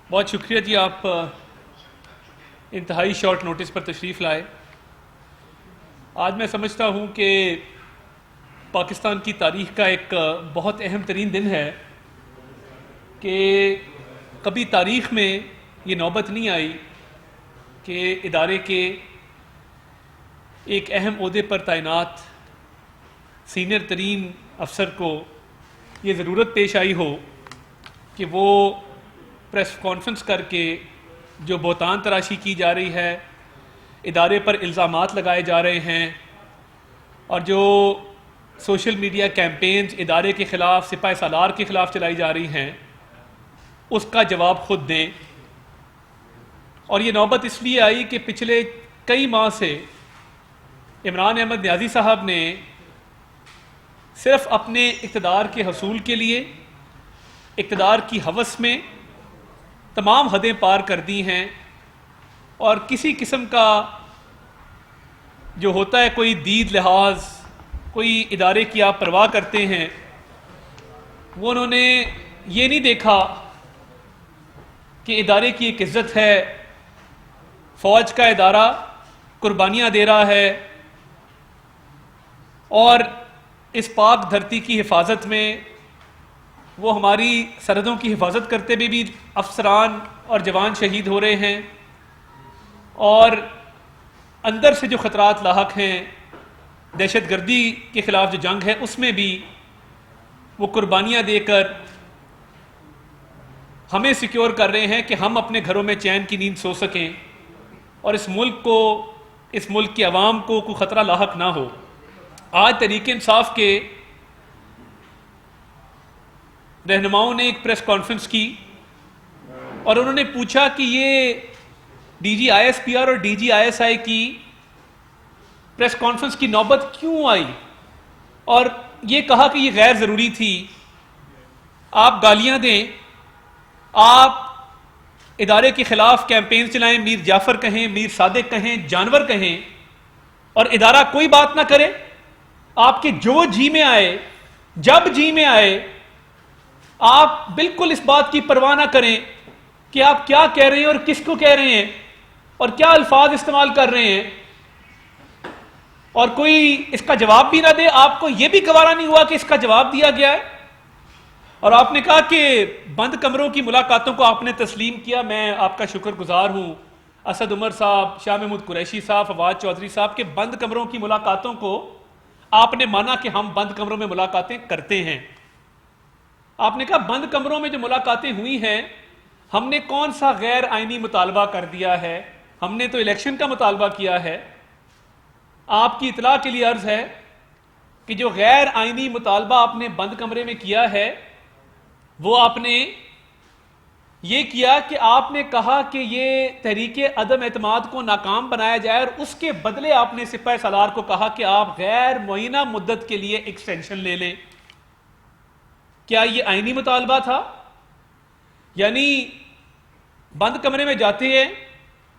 بہت شکریہ جی، آپ انتہائی شارٹ نوٹس پر تشریف لائے۔ آج میں سمجھتا ہوں کہ پاکستان کی تاریخ کا ایک بہت اہم ترین دن ہے کہ کبھی تاریخ میں یہ نوبت نہیں آئی کہ ادارے کے ایک اہم عہدے پر تعینات سینئر ترین افسر کو یہ ضرورت پیش آئی ہو کہ وہ پریس کانفرنس کر کے جو بہتان تراشی کی جا رہی ہے، ادارے پر الزامات لگائے جا رہے ہیں اور جو سوشل میڈیا کیمپینز ادارے کے خلاف، سپاہ سالار کے خلاف چلائی جا رہی ہیں، اس کا جواب خود دیں۔ اور یہ نوبت اس لیے آئی کہ پچھلے کئی ماہ سے عمران احمد نیازی صاحب نے صرف اپنے اقتدار کے حصول کے لیے اقتدار کی ہوس میں تمام حدیں پار کر دی ہیں، اور کسی قسم کا جو ہوتا ہے کوئی دید لحاظ، کوئی ادارے کی آپ پرواہ کرتے ہیں، وہ انہوں نے یہ نہیں دیکھا کہ ادارے کی ایک عزت ہے، فوج کا ادارہ قربانیاں دے رہا ہے، اور اس پاک دھرتی کی حفاظت میں وہ ہماری سرحدوں کی حفاظت کرتے ہوئے بھی افسران اور جوان شہید ہو رہے ہیں، اور اندر سے جو خطرات لاحق ہیں، دہشت گردی کے خلاف جو جنگ ہے، اس میں بھی وہ قربانیاں دے کر ہمیں سیکیور کر رہے ہیں کہ ہم اپنے گھروں میں چین کی نیند سو سکیں اور اس ملک کی عوام کو کوئی خطرہ لاحق نہ ہو۔ آج تحریک انصاف کے رہنماؤں نے ایک پریس کانفرنس کی اور انہوں نے پوچھا کہ یہ D G I S P R اور D G I S I کی پریس کانفرنس کی نوبت کیوں آئی، اور یہ کہا کہ یہ غیر ضروری تھی۔ آپ گالیاں دیں، آپ ادارے کے خلاف کیمپین چلائیں، میر جعفر کہیں، میر صادق کہیں، جانور کہیں، اور ادارہ کوئی بات نہ کرے۔ آپ کے جو جی میں آئے، جب جی میں آئے، آپ بالکل اس بات کی پرواہ نہ کریں کہ آپ کیا کہہ رہے ہیں اور کس کو کہہ رہے ہیں اور کیا الفاظ استعمال کر رہے ہیں، اور کوئی اس کا جواب بھی نہ دے۔ آپ کو یہ بھی گوارا نہیں ہوا کہ اس کا جواب دیا گیا ہے، اور آپ نے کہا کہ بند کمروں کی ملاقاتوں کو آپ نے تسلیم کیا۔ میں آپ کا شکر گزار ہوں، اسد عمر صاحب، شاہ محمود قریشی صاحب، فواد چودھری صاحب، کے بند کمروں کی ملاقاتوں کو آپ نے مانا کہ ہم بند کمروں میں ملاقاتیں کرتے ہیں۔ آپ نے کہا بند کمروں میں جو ملاقاتیں ہوئی ہیں، ہم نے کون سا غیر آئینی مطالبہ کر دیا ہے؟ ہم نے تو الیکشن کا مطالبہ کیا ہے۔ آپ کی اطلاع کے لیے عرض ہے کہ جو غیر آئینی مطالبہ آپ نے بند کمرے میں کیا ہے، وہ آپ نے یہ کیا کہ آپ نے کہا کہ یہ تحریک عدم اعتماد کو ناکام بنایا جائے، اور اس کے بدلے آپ نے سپاہ سالار کو کہا کہ آپ غیر معینہ مدت کے لیے ایکسٹینشن لے لیں۔ کیا یہ آئینی مطالبہ تھا؟ یعنی بند کمرے میں جاتے ہیں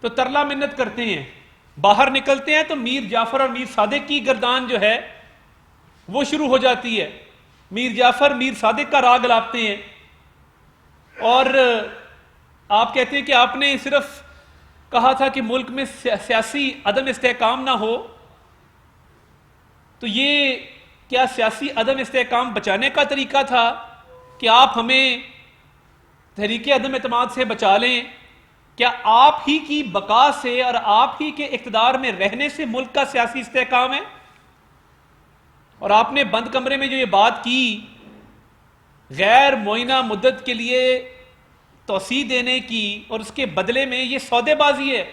تو ترلا منت کرتے ہیں، باہر نکلتے ہیں تو میر جعفر اور میر صادق کی گردان جو ہے وہ شروع ہو جاتی ہے، میر جعفر میر صادق کا راگ لاپتے ہیں، اور آپ کہتے ہیں کہ آپ نے صرف کہا تھا کہ ملک میں سیاسی عدم استحکام نہ ہو۔ تو یہ کیا سیاسی عدم استحکام بچانے کا طریقہ تھا کہ آپ ہمیں تحریک عدم اعتماد سے بچا لیں؟ کیا آپ ہی کی بقا سے اور آپ ہی کے اقتدار میں رہنے سے ملک کا سیاسی استحکام ہے؟ اور آپ نے بند کمرے میں جو یہ بات کی، غیر معینہ مدت کے لیے توسیع دینے کی، اور اس کے بدلے میں یہ سودے بازی ہے،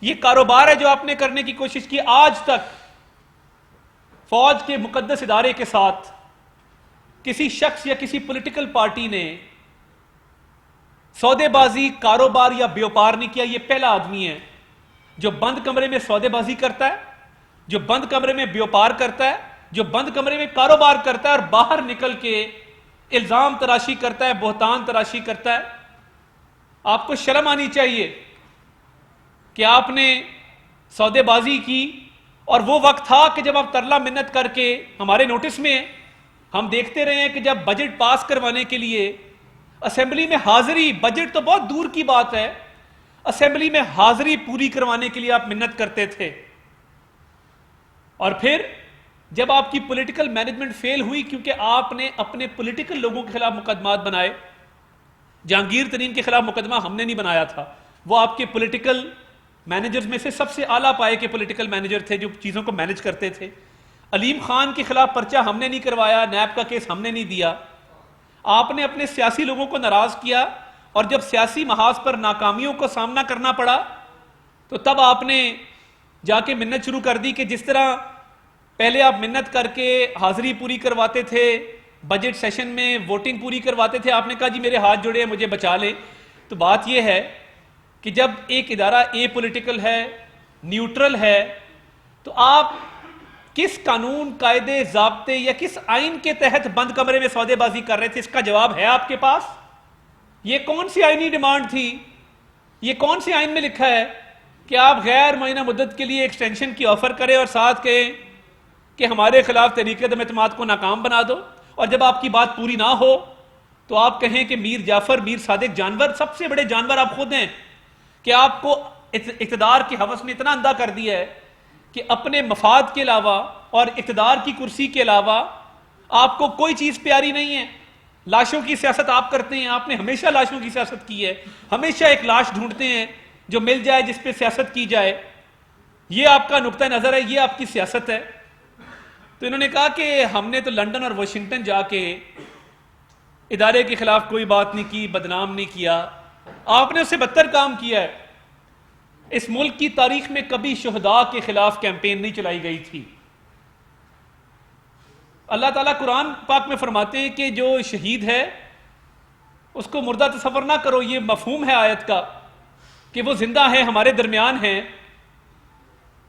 یہ کاروبار ہے جو آپ نے کرنے کی کوشش کی۔ آج تک فوج کے مقدس ادارے کے ساتھ کسی شخص یا کسی پولیٹیکل پارٹی نے سودے بازی، کاروبار یا بیوپار نہیں کیا۔ یہ پہلا آدمی ہے جو بند کمرے میں سودے بازی کرتا ہے، جو بند کمرے میں بیوپار کرتا ہے، جو بند کمرے میں کاروبار کرتا ہے اور باہر نکل کے الزام تراشی کرتا ہے، بہتان تراشی کرتا ہے۔ آپ کو شرم آنی چاہیے کہ آپ نے سودے بازی کی، اور وہ وقت تھا کہ جب آپ ترلا منت کر کے ہمارے نوٹس میں ہم دیکھتے رہے ہیں کہ جب بجٹ پاس کروانے کے لیے اسمبلی میں حاضری، بجٹ تو بہت دور کی بات ہے، اسمبلی میں حاضری پوری کروانے کے لیے آپ منت کرتے تھے، اور پھر جب آپ کی پولیٹیکل مینجمنٹ فیل ہوئی کیونکہ آپ نے اپنے پولیٹیکل لوگوں کے خلاف مقدمات بنائے، جہانگیر ترین کے خلاف مقدمہ ہم نے نہیں بنایا تھا، وہ آپ کے پولیٹیکل مینیجرز میں سے سب سے اعلیٰ پائے کے پولیٹیکل مینیجر تھے جو چیزوں کو مینیج کرتے تھے۔ علیم خان کے خلاف پرچہ ہم نے نہیں کروایا، نیب کا کیس ہم نے نہیں دیا، آپ نے اپنے سیاسی لوگوں کو ناراض کیا، اور جب سیاسی محاذ پر ناکامیوں کو سامنا کرنا پڑا تو تب آپ نے جا کے منت شروع کر دی کہ جس طرح پہلے آپ منت کر کے حاضری پوری کرواتے تھے، بجٹ سیشن میں ووٹنگ پوری کرواتے تھے، آپ نے کہا جی میرے ہاتھ جوڑے ہیں مجھے بچا لیں۔ تو بات یہ ہے کہ جب ایک ادارہ اے پولیٹیکل ہے، نیوٹرل ہے، تو آپ کس قانون، قاعدے، ضابطے یا کس آئین کے تحت بند کمرے میں سودے بازی کر رہے تھے؟ اس کا جواب ہے آپ کے پاس؟ یہ کون سی آئینی ڈیمانڈ تھی؟ یہ کون سی آئین میں لکھا ہے کہ آپ غیر معینہ مدت کے لیے ایکسٹینشن کی آفر کریں اور ساتھ کہیں کہ ہمارے خلاف تحریک عدم اعتماد کو ناکام بنا دو، اور جب آپ کی بات پوری نہ ہو تو آپ کہیں کہ میر جعفر، میر صادق جانور، سب سے بڑے جانور آپ خود ہیں، کہ آپ کو اقتدار کی ہوس نے اتنا اندھا کر دیا ہے کہ اپنے مفاد کے علاوہ اور اقتدار کی کرسی کے علاوہ آپ کو کوئی چیز پیاری نہیں ہے۔ لاشوں کی سیاست آپ کرتے ہیں، آپ نے ہمیشہ لاشوں کی سیاست کی ہے، ہمیشہ ایک لاش ڈھونڈتے ہیں جو مل جائے جس پہ سیاست کی جائے، یہ آپ کا نقطہ نظر ہے، یہ آپ کی سیاست ہے۔ تو انہوں نے کہا کہ ہم نے تو لندن اور واشنگٹن جا کے ادارے کے خلاف کوئی بات نہیں کی، بدنام نہیں کیا، آپ نے اس سے بدتر کام کیا ہے۔ اس ملک کی تاریخ میں کبھی شہداء کے خلاف کیمپین نہیں چلائی گئی تھی۔ اللہ تعالیٰ قرآن پاک میں فرماتے ہیں کہ جو شہید ہے اس کو مردہ تصور نہ کرو، یہ مفہوم ہے آیت کا کہ وہ زندہ ہیں، ہمارے درمیان ہیں،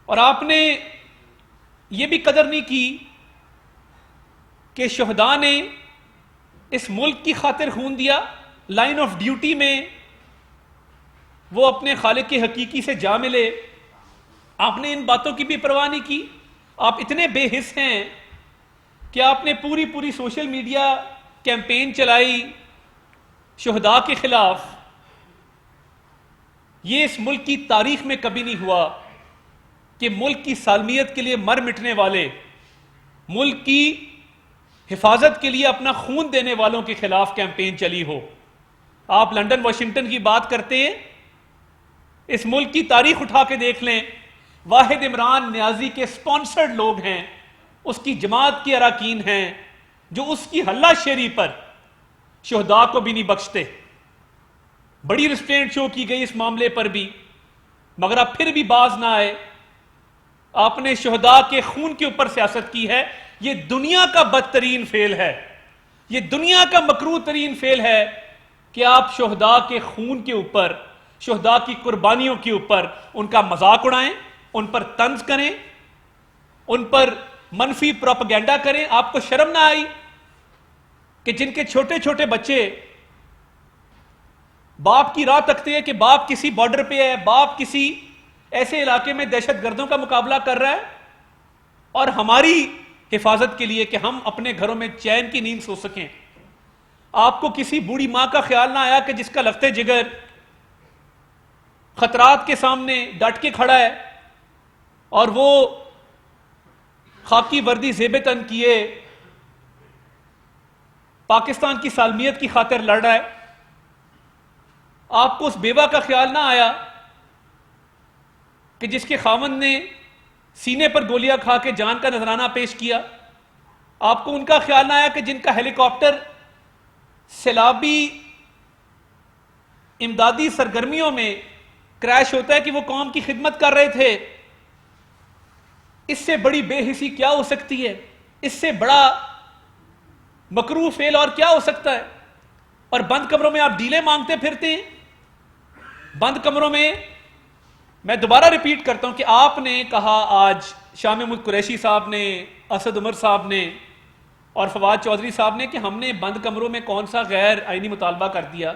اور آپ نے یہ بھی قدر نہیں کی کہ شہداء نے اس ملک کی خاطر خون دیا، لائن آف ڈیوٹی میں وہ اپنے خالق کے حقیقی سے جا ملے، آپ نے ان باتوں کی بھی پرواہ نہیں کی۔ آپ اتنے بے حس ہیں کہ آپ نے پوری سوشل میڈیا کیمپین چلائی شہداء کے خلاف۔ یہ اس ملک کی تاریخ میں کبھی نہیں ہوا کہ ملک کی سالمیت کے لیے مر مٹنے والے، ملک کی حفاظت کے لیے اپنا خون دینے والوں کے خلاف کیمپین چلی ہو۔ آپ لندن واشنگٹن کی بات کرتے ہیں، اس ملک کی تاریخ اٹھا کے دیکھ لیں، واحد عمران نیازی کے سپانسرڈ لوگ ہیں، اس کی جماعت کے اراکین ہیں جو اس کی ہلہ شیری پر شہداء کو بھی نہیں بخشتے۔ بڑی ریسٹرینٹ شو کی گئی اس معاملے پر بھی، مگر اب پھر بھی باز نہ آئے۔ آپ نے شہداء کے خون کے اوپر سیاست کی ہے، یہ دنیا کا بدترین فعل ہے، یہ دنیا کا مکروہ ترین فعل ہے کہ آپ شہداء کے خون کے اوپر، شہداء کی قربانیوں کے اوپر ان کا مذاق اڑائیں، ان پر طنز کریں، ان پر منفی پروپیگنڈا کریں۔ آپ کو شرم نہ آئی کہ جن کے چھوٹے چھوٹے بچے باپ کی راہ تکتے ہیں کہ باپ کسی بارڈر پہ ہے، باپ کسی ایسے علاقے میں دہشت گردوں کا مقابلہ کر رہا ہے، اور ہماری حفاظت کے لیے کہ ہم اپنے گھروں میں چین کی نیند سو سکیں، آپ کو کسی بوڑھی ماں کا خیال نہ آیا کہ جس کا لخت جگر خطرات کے سامنے ڈٹ کے کھڑا ہے اور وہ خاکی وردی زیب تن کیے پاکستان کی سالمیت کی خاطر لڑ رہا ہے۔ آپ کو اس بیوہ کا خیال نہ آیا کہ جس کے خاوند نے سینے پر گولیاں کھا کے جان کا نذرانہ پیش کیا۔ آپ کو ان کا خیال نہ آیا کہ جن کا ہیلی کاپٹر سیلابی امدادی سرگرمیوں میں کریش ہوتا ہے کہ وہ قوم کی خدمت کر رہے تھے۔ اس سے بڑی بے حسی کیا ہو سکتی ہے؟ اس سے بڑا مکروہ فعل اور کیا ہو سکتا ہے؟ اور بند کمروں میں آپ ڈیلیں مانگتے پھرتے ہیں۔ بند کمروں میں میں دوبارہ ریپیٹ کرتا ہوں کہ آپ نے کہا، آج شاہ محمود قریشی صاحب نے، اسد عمر صاحب نے اور فواد چودھری صاحب نے کہ ہم نے بند کمروں میں کون سا غیر آئینی مطالبہ کر دیا۔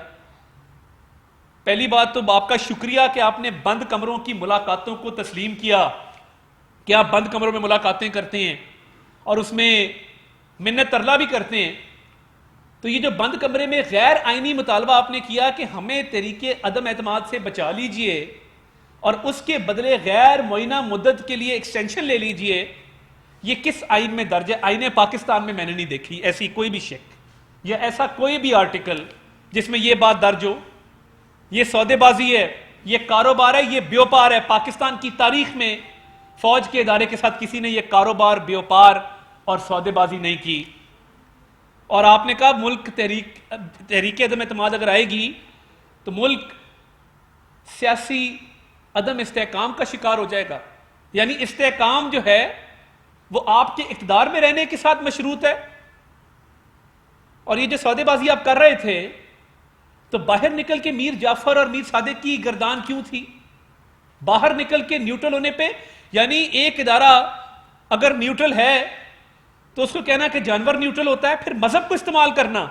پہلی بات تو آپ کا شکریہ کہ آپ نے بند کمروں کی ملاقاتوں کو تسلیم کیا کہ آپ بند کمروں میں ملاقاتیں کرتے ہیں اور اس میں منت ترلا بھی کرتے ہیں، تو یہ جو بند کمرے میں غیر آئینی مطالبہ آپ نے کیا کہ ہمیں طریقے عدم اعتماد سے بچا لیجئے اور اس کے بدلے غیر معینہ مدت کے لیے ایکسٹینشن لے لیجئے، یہ کس آئین میں درج ہے؟ آئین پاکستان میں نے نہیں دیکھی ایسی کوئی بھی شک یا ایسا کوئی بھی آرٹیکل جس میں یہ بات درج ہو۔ یہ سودے بازی ہے، یہ کاروبار ہے، یہ بیوپار ہے۔ پاکستان کی تاریخ میں فوج کے ادارے کے ساتھ کسی نے یہ کاروبار، بیوپار اور سودے بازی نہیں کی۔ اور آپ نے کہا ملک تحریک عدم اعتماد اگر آئے گی تو ملک سیاسی عدم استحکام کا شکار ہو جائے گا، یعنی استحکام جو ہے وہ آپ کے اقتدار میں رہنے کے ساتھ مشروط ہے۔ اور یہ جو سودے بازی آپ کر رہے تھے تو باہر نکل کے میر جعفر اور میر صادق کی گردان کیوں تھی؟ باہر نکل کے نیوٹرل ہونے پہ، یعنی ایک ادارہ اگر نیوٹرل ہے تو اس کو کہنا کہ جانور نیوٹرل ہوتا ہے، پھر مذہب کو استعمال کرنا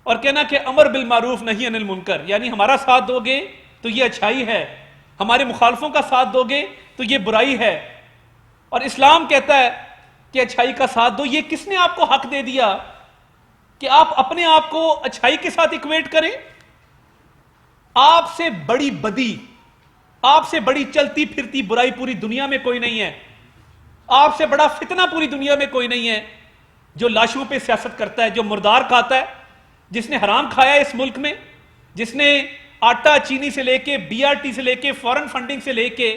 اور کہنا کہ امر بالمعروف نہی عن المنکر، یعنی ہمارا ساتھ دو گے تو یہ اچھائی ہے، ہمارے مخالفوں کا ساتھ دو گے تو یہ برائی ہے، اور اسلام کہتا ہے کہ اچھائی کا ساتھ دو۔ یہ کس نے آپ کو حق دے دیا کہ آپ اپنے آپ کو اچھائی کے ساتھ ایکویٹ کریں؟ آپ سے بڑی بدی، آپ سے بڑی چلتی پھرتی برائی پوری دنیا میں کوئی نہیں ہے، آپ سے بڑا فتنہ پوری دنیا میں کوئی نہیں ہے جو لاشوں پہ سیاست کرتا ہے، جو مردار کھاتا ہے، جس نے حرام کھایا ہے اس ملک میں، جس نے آٹا چینی سے لے کے بی آر ٹی سے لے کے فورن فنڈنگ سے لے کے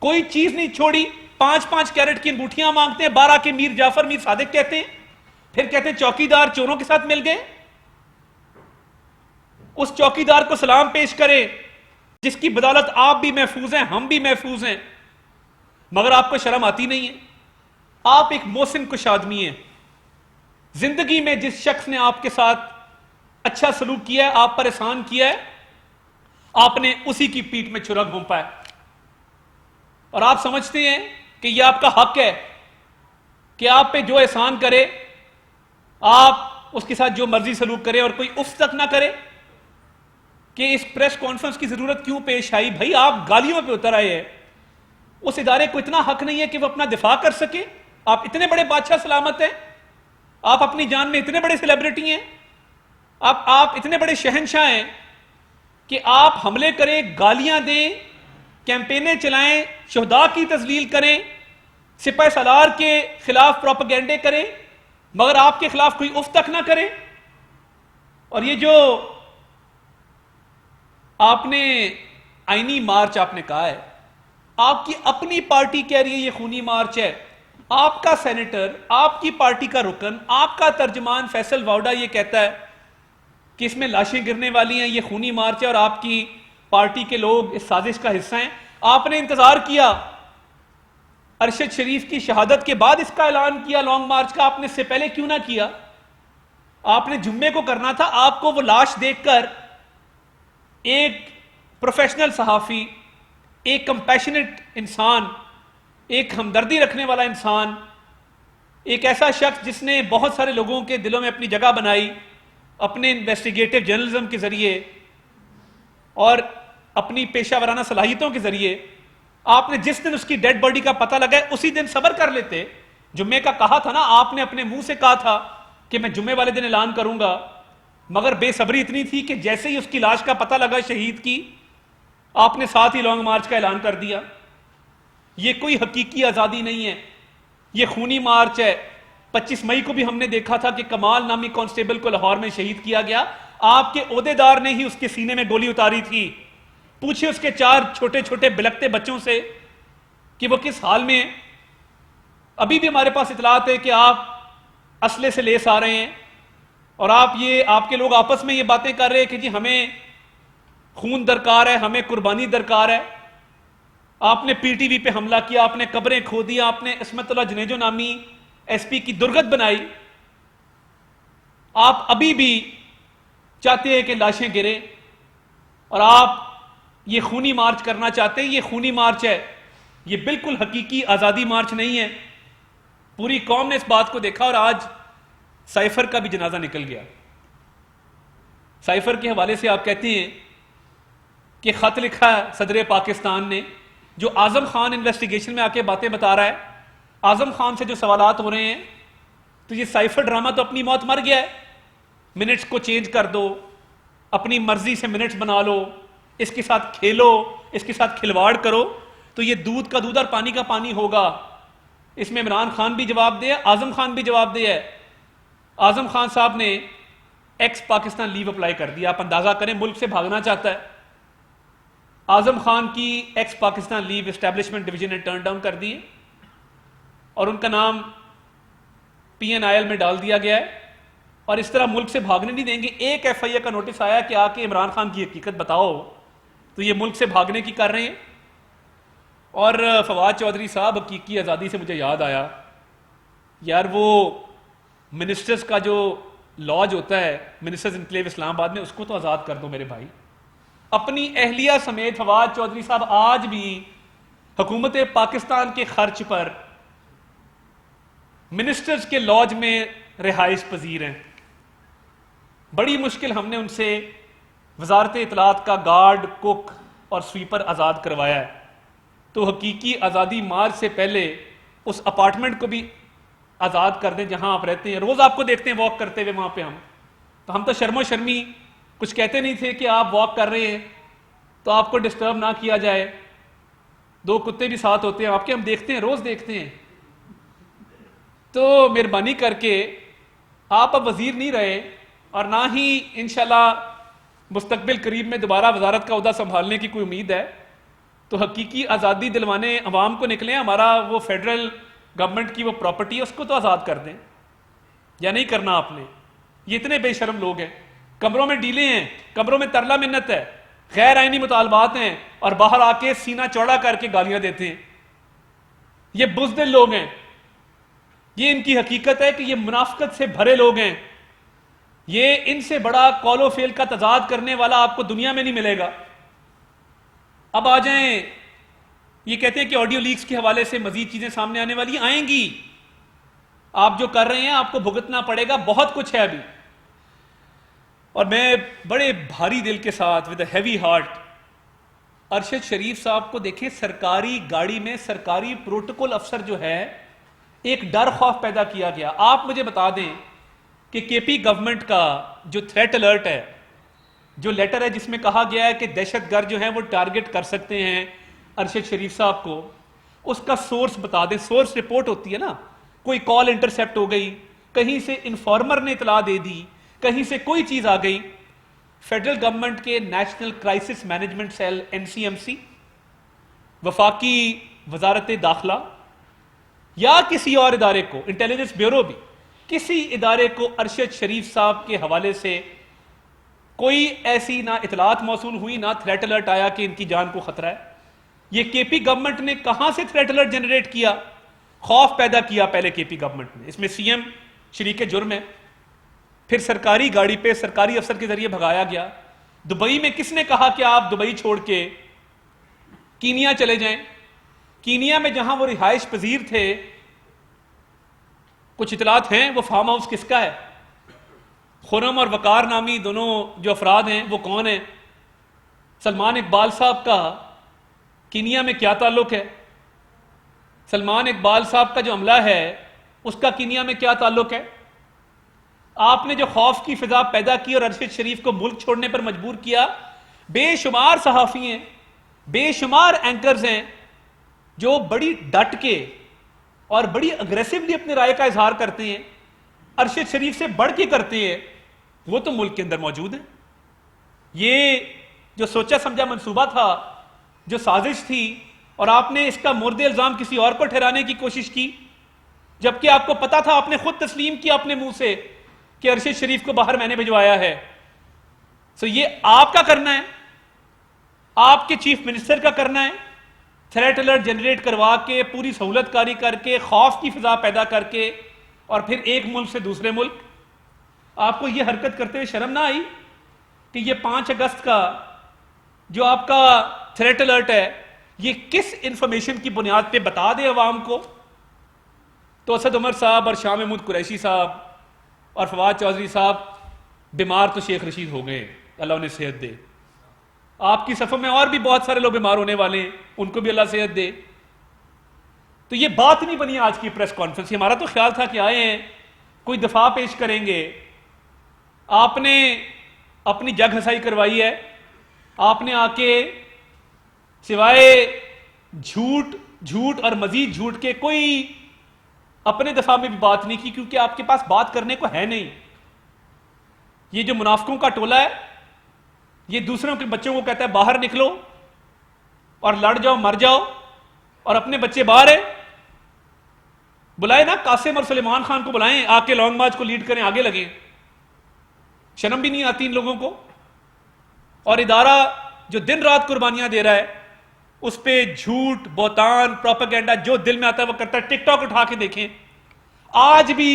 کوئی چیز نہیں چھوڑی۔ 5-5 کیرٹ کی انگوٹھیاں مانگتے ہیں، 12 کے میر جعفر میر صادق کہتے ہیں، پھر کہتے ہیں چوکیدار چوروں کے ساتھ مل گئے۔ اس چوکیدار کو سلام پیش کرے جس کی بدولت آپ بھی محفوظ ہیں، ہم بھی محفوظ ہیں، مگر آپ کو شرم آتی نہیں ہے۔ آپ ایک محسن کش آدمی ہیں، زندگی میں جس شخص نے آپ کے ساتھ اچھا سلوک کیا ہے، آپ پر احسان کیا ہے، آپ نے اسی کی پیٹھ میں چھرا گھونپا ہے، اور آپ سمجھتے ہیں کہ یہ آپ کا حق ہے کہ آپ پہ جو احسان کرے آپ اس کے ساتھ جو مرضی سلوک کرے اور کوئی اف تک نہ کرے۔ کہ اس پریس کانفرنس کی ضرورت کیوں پیش آئی؟ بھائی آپ گالیوں پہ اتر آئے ہیں، اس ادارے کو اتنا حق نہیں ہے کہ وہ اپنا دفاع کر سکے؟ آپ اتنے بڑے بادشاہ سلامت ہیں، آپ اپنی جان میں اتنے بڑے سیلیبریٹی ہیں، آپ اتنے بڑے شہنشاہ ہیں کہ آپ حملے کریں، گالیاں دیں، کیمپینیں چلائیں، شہداء کی تذلیل کریں، سپہ سالار کے خلاف پروپیگنڈے کریں، مگر آپ کے خلاف کوئی اف تک نہ کرے۔ اور یہ جو آپ نے آئینی مارچ آپ نے کہا ہے، آپ کی اپنی پارٹی کہہ رہی ہے یہ خونی مارچ ہے، آپ کا سینیٹر، آپ کی پارٹی کا رکن، آپ کا ترجمان فیصل واؤڈا یہ کہتا ہے کہ اس میں لاشیں گرنے والی ہیں، یہ خونی مارچ ہے، اور آپ کی پارٹی کے لوگ اس سازش کا حصہ ہیں۔ آپ نے انتظار کیا، ارشد شریف کی شہادت کے بعد اس کا اعلان کیا لانگ مارچ کا، آپ نے اس سے پہلے کیوں نہ کیا؟ آپ نے جمعے کو کرنا تھا۔ آپ کو وہ لاش دیکھ کر ایک پروفیشنل صحافی، ایک کمپیشنٹ انسان، ایک ہمدردی رکھنے والا انسان، ایک ایسا شخص جس نے بہت سارے لوگوں کے دلوں میں اپنی جگہ بنائی اپنے انویسٹیگیٹو جرنلزم کے ذریعے اور اپنی پیشہ ورانہ صلاحیتوں کے ذریعے، آپ نے جس دن اس کی ڈیڈ باڈی کا پتہ لگا اسی دن صبر کر لیتے۔ جمعے کا کہا تھا نا، آپ نے اپنے منہ سے کہا تھا کہ میں جمعے والے دن اعلان کروں گا، مگر بے صبری اتنی تھی کہ جیسے ہی اس کی لاش کا پتہ لگا شہید کی، آپ نے ساتھ ہی لانگ مارچ کا اعلان کر دیا۔ یہ کوئی حقیقی آزادی نہیں ہے، یہ خونی مارچ ہے۔ 25 مئی کو بھی ہم نے دیکھا تھا کہ کمال نامی کانسٹیبل کو لاہور میں شہید کیا گیا، آپ کے عہدیدار نے ہی اس کے سینے میں گولی اتاری تھی۔ پوچھے اس کے 4 چھوٹے چھوٹے بلکتے بچوں سے کہ وہ کس حال میں ہیں۔ ابھی بھی ہمارے پاس اطلاعات ہے کہ آپ اسلحے سے لیس آ رہے ہیں، اور آپ کے لوگ آپس میں یہ باتیں کر رہے ہیں کہ جی ہمیں خون درکار ہے، ہمیں قربانی درکار ہے۔ آپ نے پی ٹی وی پہ حملہ کیا، آپ نے قبریں کھو دیا، آپ نے عصمت اللہ جنیجو نامی ایس پی کی درگت بنائی۔ آپ ابھی بھی چاہتے ہیں کہ لاشیں گریں، اور آپ یہ خونی مارچ کرنا چاہتے ہیں۔ یہ خونی مارچ ہے، یہ بالکل حقیقی آزادی مارچ نہیں ہے۔ پوری قوم نے اس بات کو دیکھا، اور آج سائفر کا بھی جنازہ نکل گیا۔ سائفر کے حوالے سے آپ کہتے ہیں کہ خط لکھا ہے صدر پاکستان نے، جو اعظم خان انویسٹیگیشن میں آ کے باتیں بتا رہا ہے۔ اعظم خان سے جو سوالات ہو رہے ہیں تو یہ سائفر ڈرامہ تو اپنی موت مر گیا ہے. منٹس کو چینج کر دو, اپنی مرضی سے منٹس بنا لو, اس کے ساتھ کھیلو, اس کے ساتھ کھلواڑ کرو, تو یہ دودھ کا دودھ اور پانی کا پانی ہوگا. اس میں عمران خان بھی جواب دے, اعظم خان بھی جواب دے ہے. اعظم خان صاحب نے ایکس پاکستان لیو اپلائی کر دیا, آپ اندازہ کریں ملک سے بھاگنا چاہتا ہے. اعظم خان کی ایکس پاکستان لیو اسٹیبلشمنٹ ڈویژن نے ٹرن ڈاؤن کر دی اور ان کا نام PNIL میں ڈال دیا گیا ہے, اور اس طرح ملک سے بھاگنے نہیں دیں گے. ایک FIA کا نوٹس آیا کہ آ کے عمران خان کی حقیقت بتاؤ, تو یہ ملک سے بھاگنے کی کر رہے ہیں. اور فواد چودھری صاحب, حقیقی آزادی سے مجھے یاد آیا یار, وہ منسٹرز کا جو لاج ہوتا ہے منسٹرز انکلیو اسلام آباد میں, اس کو تو آزاد کر دو میرے بھائی. اپنی اہلیہ سمیت فواد چودھری صاحب آج بھی حکومت پاکستان کے خرچ پر منسٹرز کے لاج میں رہائش پذیر ہیں. بڑی مشکل ہم نے ان سے وزارت اطلاعات کا گارڈ, کک اور سویپر آزاد کروایا ہے. تو حقیقی آزادی مارچ سے پہلے اس اپارٹمنٹ کو بھی آزاد کر دیں جہاں آپ رہتے ہیں. روز آپ کو دیکھتے ہیں واک کرتے ہوئے وہاں پہ ہم, تو ہم تو شرم و شرمی کچھ کہتے نہیں تھے کہ آپ واک کر رہے ہیں تو آپ کو ڈسٹرب نہ کیا جائے. 2 کتے بھی ساتھ ہوتے ہیں آپ کے, ہم دیکھتے ہیں, روز دیکھتے ہیں. تو مہربانی کر کے آپ اب وزیر نہیں رہے, اور نہ ہی انشاءاللہ مستقبل قریب میں دوبارہ وزارت کا عہدہ سنبھالنے کی کوئی امید ہے. تو حقیقی آزادی دلوانے عوام کو نکلیں. ہمارا وہ فیڈرل گورنمنٹ کی وہ پراپرٹی ہے, اس کو تو آزاد کر دیں, یا نہیں کرنا آپ نے. یہ اتنے بے شرم لوگ ہیں, کمروں میں ڈیلے ہیں, کمروں میں ترلا منت ہے, غیر آئینی مطالبات ہیں, اور باہر آ کے سینہ چوڑا کر کے گالیاں دیتے ہیں. یہ بزدل لوگ ہیں, یہ ان کی حقیقت ہے کہ یہ منافقت سے بھرے لوگ ہیں. یہ ان سے بڑا قول و فعل کا تضاد کرنے والا آپ کو دنیا میں نہیں ملے گا. اب آ جائیں, یہ کہتے ہیں کہ آڈیو لیکس کے حوالے سے مزید چیزیں سامنے آنے والی آئیں گی. آپ جو کر رہے ہیں آپ کو بھگتنا پڑے گا, بہت کچھ ہے ابھی. اور میں بڑے بھاری دل کے ساتھ with a heavy heart Arshad Sharif صاحب کو دیکھیں, سرکاری گاڑی میں سرکاری پروٹوکول افسر جو ہے, ایک ڈر خوف پیدا کیا گیا. آپ مجھے بتا دیں کہ KP گورنمنٹ کا جو تھریٹ الرٹ ہے, جو لیٹر ہے جس میں کہا گیا ہے کہ دہشت گرد جو ہیں وہ ٹارگٹ کر سکتے ہیں ارشد شریف صاحب کو, اس کا سورس بتا دیں. سورس رپورٹ ہوتی ہے نا, کوئی کال انٹرسیپٹ ہو گئی, کہیں سے انفارمر نے اطلاع دے دی, کہیں سے کوئی چیز آ گئی. فیڈرل گورنمنٹ کے national crisis management cell NCMC, وفاقی وزارت داخلہ, یا کسی اور ادارے کو, انٹیلیجنس بیورو بھی, کسی ادارے کو ارشد شریف صاحب کے حوالے سے کوئی ایسی نہ اطلاعات موصول ہوئی, نہ تھریٹ الرٹ آیا کہ ان کی جان کو خطرہ ہے. یہ KP گورنمنٹ نے کہاں سے تھریٹ الرٹ جنریٹ کیا, خوف پیدا کیا پہلے KP گورنمنٹ نے. اس میں CM شریک جرم ہے, پھر سرکاری گاڑی پہ سرکاری افسر کے ذریعے بھگایا گیا. دبئی میں کس نے کہا کہ آپ دبئی چھوڑ کے کینیا چلے جائیں؟ کینیا میں جہاں وہ رہائش پذیر تھے, کچھ اطلاعات ہیں وہ فارم ہاؤس کس کا ہے. خرم اور وقار نامی دونوں جو افراد ہیں وہ کون ہیں؟ سلمان اقبال صاحب کا کینیا میں کیا تعلق ہے؟ سلمان اقبال صاحب کا جو عملہ ہے اس کا کینیا میں کیا تعلق ہے؟ آپ نے جو خوف کی فضا پیدا کی اور ارشد شریف کو ملک چھوڑنے پر مجبور کیا, بے شمار صحافی ہیں, بے شمار اینکرز ہیں جو بڑی ڈٹ کے اور بڑی اگریسولی اپنی رائے کا اظہار کرتے ہیں, ارشد شریف سے بڑھ کے کرتے ہیں, وہ تو ملک کے اندر موجود ہیں. یہ جو سوچا سمجھا منصوبہ تھا, جو سازش تھی, اور آپ نے اس کا مورد الزام کسی اور کو ٹھہرانے کی کوشش کی, جبکہ آپ کو پتا تھا, آپ نے خود تسلیم کیا اپنے منہ سے کہ ارشد شریف کو باہر میں نے بھجوایا ہے. سو یہ آپ کا کرنا ہے, آپ کے چیف منسٹر کا کرنا ہے, تھریٹ الرٹ جنریٹ کروا کے, پوری سہولت کاری کر کے, خوف کی فضا پیدا کر کے, اور پھر ایک ملک سے دوسرے ملک. آپ کو یہ حرکت کرتے ہوئے شرم نہ آئی کہ یہ 5 اگست کا جو آپ کا تھریٹ الرٹ ہے یہ کس انفارمیشن کی بنیاد پہ بتا دے عوام کو؟ تو اسد عمر صاحب اور شاہ محمود قریشی صاحب اور فواد چودھری صاحب بیمار تو شیخ رشید ہو گئے, اللہ انہیں صحت دے. آپ کی صفوں میں اور بھی بہت سارے لوگ بیمار ہونے والے ہیں, ان کو بھی اللہ صحت دے. تو یہ بات نہیں بنی آج کی پریس کانفرنس. ہمارا تو خیال تھا کہ آئے ہیں کوئی دفاع پیش کریں گے. آپ نے اپنی جگ ہنسائی کروائی ہے, آپ نے آ کے سوائے جھوٹ اور مزید جھوٹ کے کوئی اپنے دفاع میں بھی بات نہیں کی, کیونکہ آپ کے پاس بات کرنے کو ہے نہیں. یہ جو منافقوں کا ٹولہ ہے یہ دوسروں کے بچوں کو کہتا ہے باہر نکلو اور لڑ جاؤ مر جاؤ, اور اپنے بچے باہر ہیں. بلائے نا قاسم اور سلیمان خان کو بلائیں, آ کے لانگ مارچ کو لیڈ کریں, آگے لگیں. شرم بھی نہیں آتی ان لوگوں کو. اور ادارہ جو دن رات قربانیاں دے رہا ہے اس پہ جھوٹ, بہتان, پروپیگنڈا جو دل میں آتا ہے وہ کرتا ہے. ٹک ٹاک اٹھا کے دیکھیں, آج بھی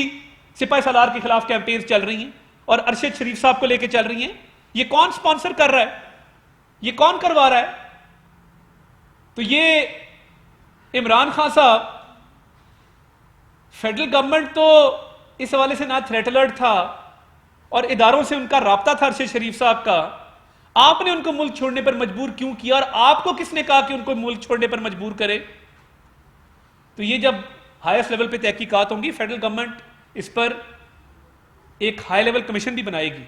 سپاہی سالار کے خلاف کیمپینز چل رہی ہیں اور ارشد شریف صاحب کو لے کے چل رہی ہیں. یہ کون سپانسر کر رہا ہے, یہ کون کروا رہا ہے؟ تو یہ عمران خان صاحب, فیڈرل گورنمنٹ تو اس حوالے سے نہ تھریٹ الرٹ تھا اور اداروں سے ان کا رابطہ تھا ارشد شریف صاحب کا. آپ نے ان کو ملک چھوڑنے پر مجبور کیوں کیا, اور آپ کو کس نے کہا کہ ان کو ملک چھوڑنے پر مجبور کرے؟ تو یہ جب ہائیسٹ لیول پہ تحقیقات ہوں گی, فیڈرل گورنمنٹ اس پر ایک ہائی لیول کمیشن بھی بنائے گی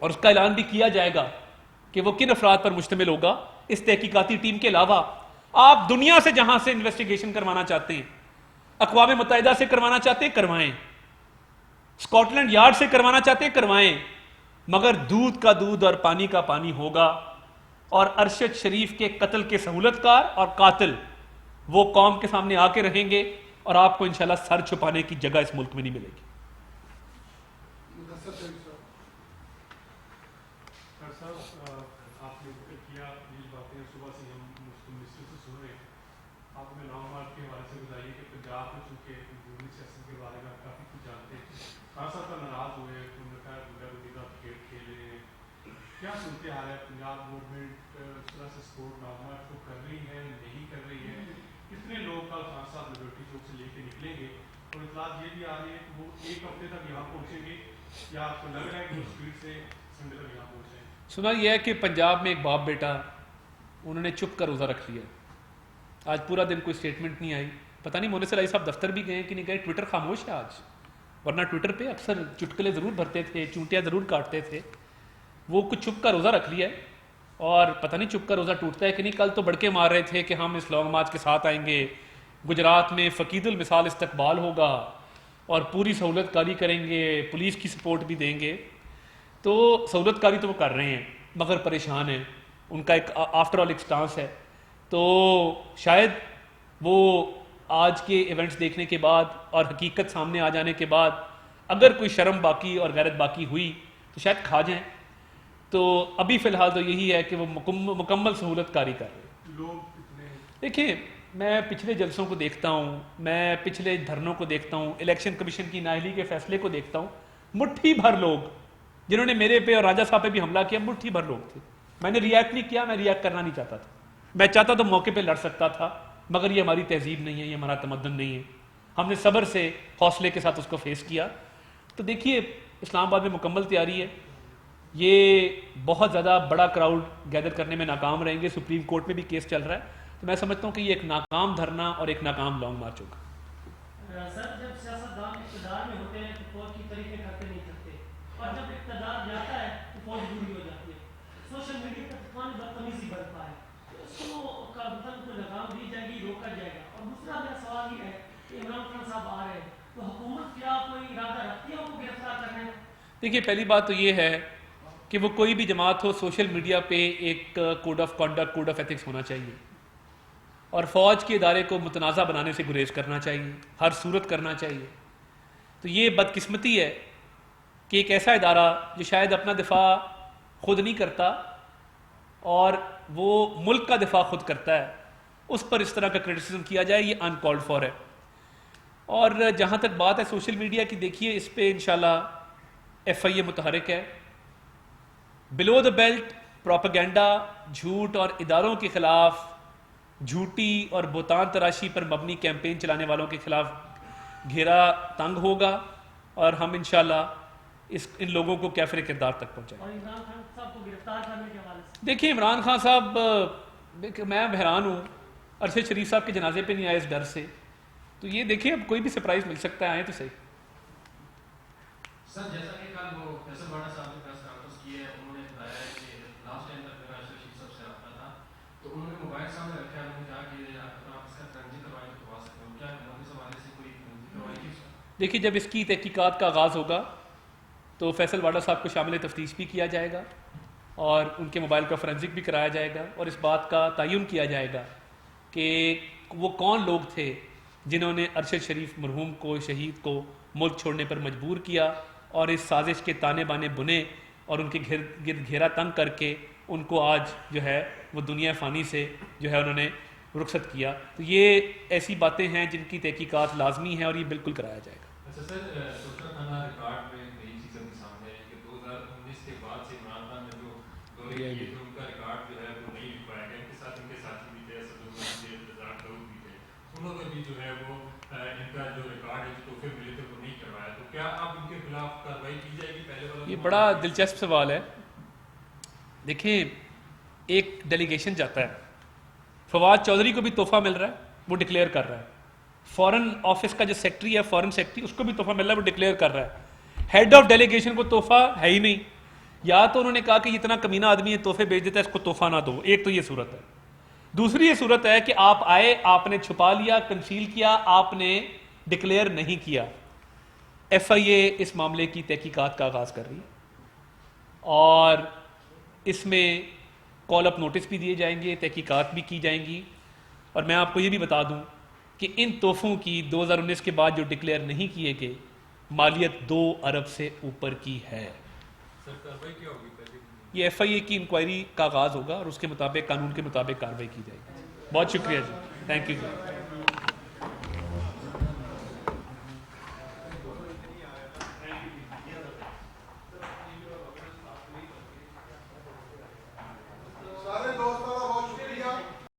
اور اس کا اعلان بھی کیا جائے گا کہ وہ کن افراد پر مشتمل ہوگا. اس تحقیقاتی ٹیم کے علاوہ آپ دنیا سے جہاں سے انویسٹیگیشن کروانا چاہتے ہیں, اقوام متحدہ سے کروانا چاہتے ہیں کروائیں, اسکاٹ لینڈ یارڈ سے کروانا چاہتے ہیں کروائیں, مگر دودھ کا دودھ اور پانی کا پانی ہوگا. اور ارشد شریف کے قتل کے سہولت کار اور قاتل وہ قوم کے سامنے آ کے رہیں گے اور آپ کو انشاءاللہ سر چھپانے کی جگہ اس ملک میں نہیں ملے گی. آپ نے ذکر کیا یہ باتیں صبح سے ہم مسٹر سے سن رہے ہیں. آپ نے لانگ مارچ کے حوالے سے بتائیے کہ پنجاب میں چونکہ عمومی سیاست کے بارے میں آپ کافی کچھ جانتے ہیں, خاص طور پر ناراض ہوئے, انہوں نے کہا گنڈا کرکٹ کھیلے ہیں. کیا صورتحال ہے؟ پنجاب گورنمنٹ اس طرح سے سپورٹ لانگ مارچ کو کر رہی ہے, نہیں کر رہی ہے؟ کتنے لوگ کل خان صاحب لبرٹی چوک سے لے کے نکلیں گے؟ اور اطلاعات یہ بھی آ رہی ہے کہ وہ ایک ہفتے تک یہاں پہنچیں گے, یا آپ کو لگ رہا ہے کہ وہ اسپیڈ سے سنڈے تک یہاں پہنچ جائیں؟ سنا یہ ہے کہ پنجاب میں ایک باپ بیٹا انہوں نے چپ کر روزہ رکھ لیا. آج پورا دن کوئی سٹیٹمنٹ نہیں آئی. پتہ نہیں مونس علی صاحب دفتر بھی گئے کہ نہیں گئے, ٹویٹر خاموش ہے آج, ورنہ ٹویٹر پہ اکثر چٹکلے ضرور بھرتے تھے, چونٹیاں ضرور کاٹتے تھے. وہ کچھ چپ کا روزہ رکھ لیا ہے, اور پتہ نہیں چپ کا روزہ ٹوٹتا ہے کہ نہیں. کل تو بڑکے مار رہے تھے کہ ہم اس لانگ مارچ کے ساتھ آئیں گے, گجرات میں فقید المثال استقبال ہوگا اور پوری سہولت کاری کریں گے, پولیس کی سپورٹ بھی دیں گے. تو سہولت کاری تو وہ کر رہے ہیں مگر پریشان ہیں, ان کا ایک آفٹر آل ایک سٹانس ہے. تو شاید وہ آج کے ایونٹس دیکھنے کے بعد اور حقیقت سامنے آ جانے کے بعد اگر کوئی شرم باقی اور غیرت باقی ہوئی تو شاید کھا جائیں. تو ابھی فی الحال تو یہی ہے کہ وہ مکمل سہولت کاری کر رہے ہیں. دیکھیں, میں پچھلے جلسوں کو دیکھتا ہوں, میں پچھلے دھرنوں کو دیکھتا ہوں, الیکشن کمیشن کی نااہلی کے فیصلے کو دیکھتا ہوں. مٹھی بھر لوگ جنہوں نے میرے پہ اور راجہ صاحب پہ بھی حملہ کیا, مٹھی بھر لوگ تھے. میں نے ریئیکٹ نہیں کیا, میں ریئیکٹ کرنا نہیں چاہتا تھا. میں چاہتا تو موقع پہ لڑ سکتا تھا, مگر یہ ہماری تہذیب نہیں ہے, یہ ہمارا تمدن نہیں ہے. ہم نے صبر سے حوصلے کے ساتھ اس کو فیس کیا. تو دیکھیے اسلام آباد میں مکمل تیاری ہے. یہ بہت زیادہ بڑا کراؤڈ گیدر کرنے میں ناکام رہیں گے. سپریم کورٹ میں بھی کیس چل رہا ہے. تو میں سمجھتا ہوں کہ یہ ایک ناکام دھرنا اور ایک ناکام لانگ مارچ ہوگا. سر, جب سیاستدان اقتدار میں ہوتے ہیں تو فوج کی طریقے کرتے نہیں کرتے, اور جب اقتدار جاتا ہے تو فوج بری ہو جاتی ہے. سوشل میڈیا پر کتنی بدتمیزی برپا ہے, تو اس کو کا وطن کو لگام دی جائے گی, روکا جائے گا. اور دوسرا میرا سوال یہ ہے کہ عمران خان صاحب آ رہے ہیں, تو حکومت کیا کوئی ارادہ رکھتی ہے ان کو گرفتار کرنے میں؟ دیکھیے, پہلی بات تو یہ ہے کہ وہ کوئی بھی جماعت ہو, سوشل میڈیا پہ ایک code of conduct, code of ethics ہونا چاہیے, اور فوج کے ادارے کو متنازع بنانے سے گریز کرنا چاہیے, ہر صورت کرنا چاہیے. تو یہ بدقسمتی ہے کہ ایک ایسا ادارہ جو شاید اپنا دفاع خود نہیں کرتا اور وہ ملک کا دفاع خود کرتا ہے, اس پر اس طرح کا کرٹیسزم کیا جائے, یہ ان کالڈ فار ہے. اور جہاں تک بات ہے سوشل میڈیا کی, دیکھیے اس پہ انشاءاللہ ایف آئی اے متحرک ہے. بلو دا بیلٹ پروپیگنڈا, جھوٹ اور اداروں کے خلاف جھوٹی اور بہتان تراشی پر مبنی کیمپین چلانے والوں کے خلاف گھیرا تنگ ہوگا, اور ہم انشاءاللہ ان لوگوں کو کیفر کردار تک پہنچائیں. اور عمران خان صاحب کو گرفتار کرنے کے حوالے سے دیکھیے, عمران خان صاحب, میں حیران ہوں ارشد شریف صاحب کے جنازے پہ نہیں آئے اس ڈر سے. تو یہ دیکھیے اب کوئی بھی سرپرائز مل سکتا ہے, آئیں تو صحیح. سر جیسا کہ کل وہ فیصل واڑا صاحب نے پریس کانفرنس کی ہے، انہوں نے بتایا ہے کہ لاسٹ ٹائم تک میرا اشرف شیخ صاحب سے رابطہ تھا، تو انہوں نے موبائل سامنے رکھا ہے، انہوں نے کہا کہ آپ اس کا فرنجی کروائیں تو کروا سکتے ہو، کیا حکومت اس حوالے سے کوئی فرنجی کروائی تھی؟ دیکھیے جب اس کی تحقیقات کا آغاز ہوگا تو فیصل واڑا صاحب کو شامل تفتیش بھی کیا جائے گا اور ان کے موبائل کا فرنزک بھی کرایا جائے گا اور اس بات کا تعین کیا جائے گا کہ وہ کون لوگ تھے جنہوں نے ارشد شریف مرحوم کو، شہید کو ملک چھوڑنے پر مجبور کیا اور اس سازش کے تانے بانے بنے اور ان کے گرد گھیرا تنگ کر کے ان کو آج جو ہے وہ دنیا فانی سے جو ہے انہوں نے رخصت کیا. تو یہ ایسی باتیں ہیں جن کی تحقیقات لازمی ہیں اور یہ بالکل کرایا جائے گا. اچھا سر، سوشل خانہ ریکارڈ میں نئی چیز ابھی سامنے آئی کہ 2019 کے بعد سے عمران خان نے جو دورے کیے تھے ان کا ریکارڈ جو ہے وہ نہیں لکھ پایا گیا. ان کے ساتھ ان کے ساتھی بھی تھے، اسد تھے، رضا داؤد بھی تھے، انہوں نے بھی جو ہے وہ ان کا جو ریکارڈ ہے جو تحفے ملے تھے وہ نہیں کروایا. تو کیا اب ان کے خلاف کارروائی کی جائے گی؟ پہلے والا یہ بڑا دلچسپ سوال ہے. دیکھیں ایک ڈیلیگیشن جاتا ہے، فواد چودھری کو بھی تحفہ مل رہا ہے، وہ ڈکلیئر کر رہا ہے. فورن آفس کا جو سیکٹری ہے، فورن سیکٹری، اس کو بھی تحفہ مل رہا ہے، وہ ڈکلیئر کر رہا ہے. ہیڈ آف ڈیلیگیشن کو تحفہ ہے ہی نہیں. یا تو انہوں نے کہا کہ اتنا کمینہ آدمی ہے تحفے بیچ دیتا ہے، اس کو تحفہ نہ دو. ایک تو یہ صورت ہے. دوسری یہ صورت ہے کہ آپ آئے، آپ نے چھپا لیا، کنسیل کیا، آپ نے ڈکلیئر نہیں کیا. ایف آئی اے اس معاملے کی تحقیقات کا آغاز کر رہی ہے اور اس میں کال اپ نوٹس بھی دیے جائیں گے، تحقیقات بھی کی جائیں گی. اور میں آپ کو یہ بھی بتا دوں کہ ان تحفوں کی 2019 کے بعد جو ڈکلیئر نہیں کیے گئے مالیت 2 ارب سے اوپر کی ہے. سر کارروائی کیا ہوگی پہلے؟ یہ ایف آئی اے کی انکوائری کا آغاز ہوگا اور اس کے مطابق قانون کے مطابق کارروائی کی جائے گی. بہت شکریہ جی، تھینک یو جی.